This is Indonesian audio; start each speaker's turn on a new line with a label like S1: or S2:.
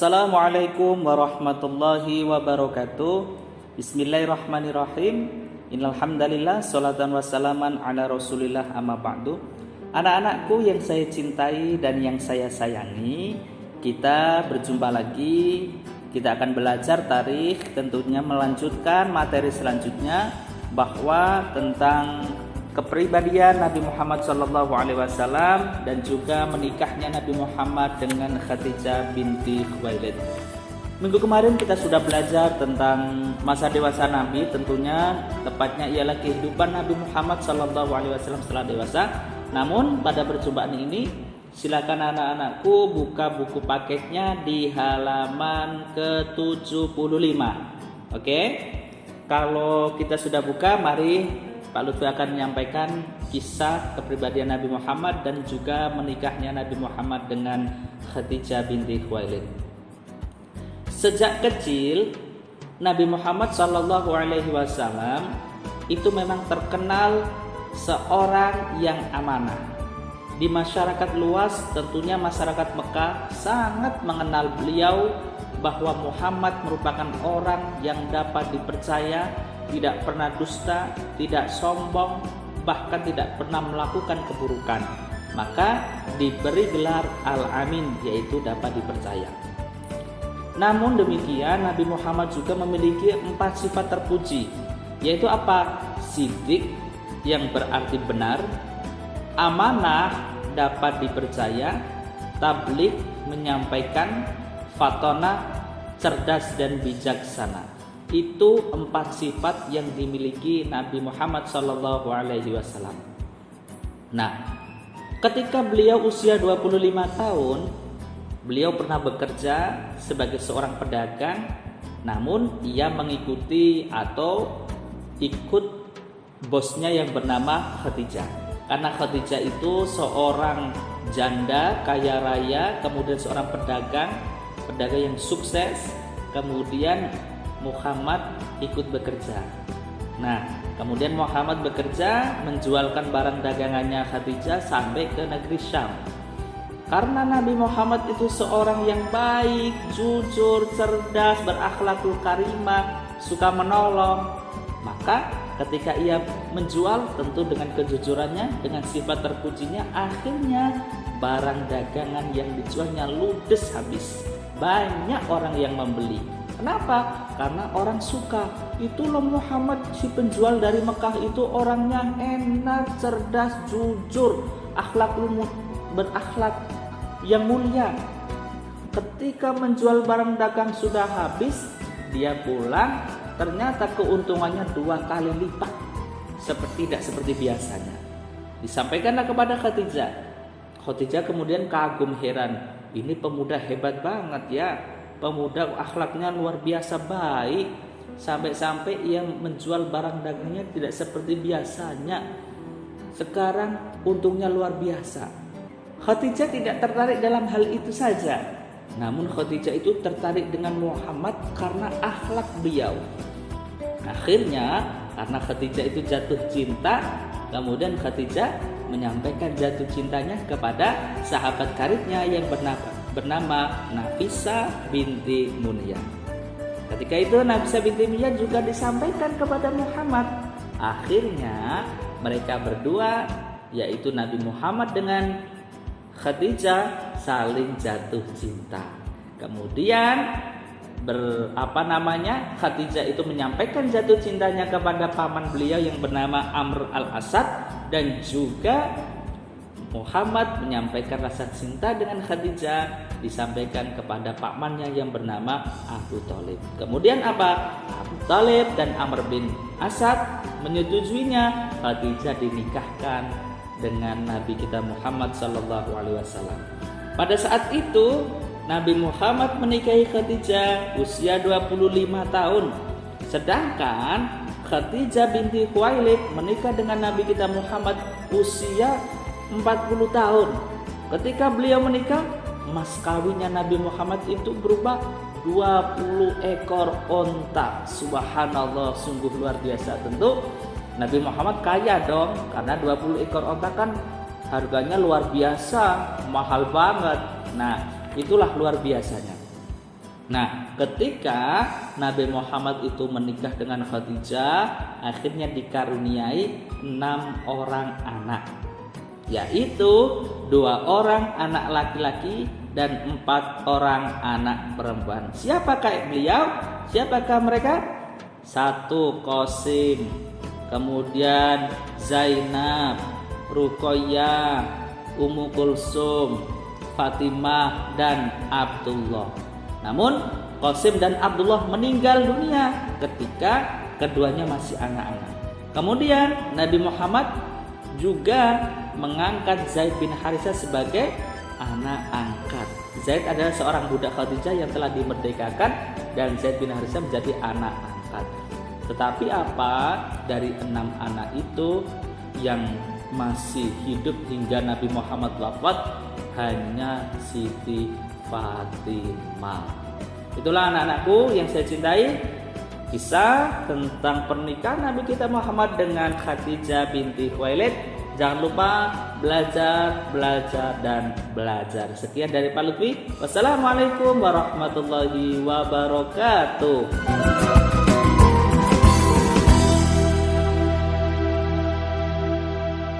S1: Assalamualaikum warahmatullahi wabarakatuh. Bismillahirrahmanirrahim. Innal hamdalillah, sholatan wassalaman ala Rasulillah, amma ba'du. Anak-anakku yang saya cintai dan yang saya sayangi, kita berjumpa lagi. Kita akan belajar tarikh, tentunya melanjutkan materi selanjutnya bahwa tentang kepribadian Nabi Muhammad SAW dan juga menikahnya Nabi Muhammad dengan Khadijah binti Khuwailid. Minggu kemarin kita sudah belajar tentang masa dewasa Nabi, tentunya tepatnya ialah kehidupan Nabi Muhammad SAW setelah dewasa. Namun pada percobaan ini silakan anak-anakku buka buku paketnya di halaman ke-75. Oke? Kalau kita sudah buka, mari Pak Lutfi akan menyampaikan kisah kepribadian Nabi Muhammad dan juga menikahnya Nabi Muhammad dengan Khadijah binti Khuwailid. Sejak kecil Nabi Muhammad SAW itu memang terkenal seorang yang amanah. Di masyarakat luas, tentunya masyarakat Mekah sangat mengenal beliau bahwa Muhammad merupakan orang yang dapat dipercaya, tidak pernah dusta, tidak sombong, bahkan tidak pernah melakukan keburukan. Maka diberi gelar Al-Amin, yaitu dapat dipercaya. Namun demikian, Nabi Muhammad juga memiliki 4 sifat terpuji, yaitu apa? Siddiq, yang berarti benar; amanah, dapat dipercaya; tabligh, menyampaikan; fatona, cerdas dan bijaksana. Itu 4 sifat yang dimiliki Nabi Muhammad SAW. Nah, ketika beliau usia 25 tahun, beliau pernah bekerja sebagai seorang pedagang. Namun ia mengikuti atau ikut bosnya yang bernama Khadijah. Karena Khadijah itu seorang janda kaya raya, kemudian seorang pedagang yang sukses. Kemudian Muhammad ikut bekerja. Nah, kemudian Muhammad bekerja menjualkan barang dagangannya Khadijah sampai ke negeri Syam. Karena Nabi Muhammad itu seorang yang baik, jujur, cerdas, berakhlakul karimah, suka menolong, maka ketika ia menjual, tentu dengan kejujurannya, dengan sifat terpujinya, akhirnya barang dagangan yang dijualnya ludes habis. Banyak orang yang membeli. Kenapa? Karena orang suka. Itulah Muhammad, si penjual dari Mekah itu orangnya enak, cerdas, jujur, berakhlak yang mulia. Ketika menjual barang dagang sudah habis, dia pulang, ternyata keuntungannya 2 kali lipat, tidak seperti biasanya. Disampaikanlah kepada Khadijah. Khadijah kemudian kagum heran, ini pemuda hebat banget ya. Pemuda akhlaknya luar biasa baik, sampai-sampai ia menjual barang dagangnya tidak seperti biasanya. Sekarang untungnya luar biasa. Khadijah tidak tertarik dalam hal itu saja. Namun Khadijah itu tertarik dengan Muhammad karena akhlak beliau. Akhirnya karena Khadijah itu jatuh cinta, kemudian Khadijah menyampaikan jatuh cintanya kepada sahabat karibnya yang bernama Nafisah binti Munyah. Ketika itu Nafisah binti Munyah juga disampaikan kepada Muhammad. Akhirnya mereka berdua, yaitu Nabi Muhammad dengan Khadijah, saling jatuh cinta. Kemudian Khadijah itu menyampaikan jatuh cintanya kepada paman beliau yang bernama Amr al-Asad, dan juga Muhammad menyampaikan rasa cinta dengan Khadijah disampaikan kepada pamannya yang bernama Abu Thalib. Kemudian Abu Thalib dan Amr bin Asad menyetujuinya. Khadijah dinikahkan dengan Nabi kita Muhammad SAW. Pada saat itu Nabi Muhammad menikahi Khadijah usia 25 tahun. Sedangkan Khadijah binti Khuwailid menikah dengan Nabi kita Muhammad usia 40 tahun. Ketika beliau menikah, mas kawinnya Nabi Muhammad itu berupa 20 ekor onta. Subhanallah, sungguh luar biasa. Tentu Nabi Muhammad kaya dong, karena 20 ekor onta kan harganya luar biasa, mahal banget. Nah, itulah luar biasanya. Nah, ketika Nabi Muhammad itu menikah dengan Khadijah, akhirnya dikaruniai 6 orang anak, yaitu 2 orang anak laki-laki dan 4 orang anak perempuan. Siapakah beliau? Siapakah mereka? 1 Qasim, kemudian Zainab, Ruqayyah, Ummu Kulsum, Fatimah, dan Abdullah. Namun Qasim dan Abdullah meninggal dunia ketika keduanya masih anak-anak. Kemudian Nabi Muhammad juga mengangkat Zaid bin Harithah sebagai anak angkat. Zaid adalah seorang budak Khadijah yang telah dimerdekakan, dan Zaid bin Harithah menjadi anak angkat. Tetapi apa dari 6 anak itu yang masih hidup hingga Nabi Muhammad wafat? Hanya Siti Fatimah. Itulah anak-anakku yang saya cintai, kisah tentang pernikahan Nabi kita Muhammad dengan Khadijah binti Khuwailid. Jangan lupa belajar, dan belajar. Sekian dari Pak Lutfi. Wassalamualaikum warahmatullahi wabarakatuh.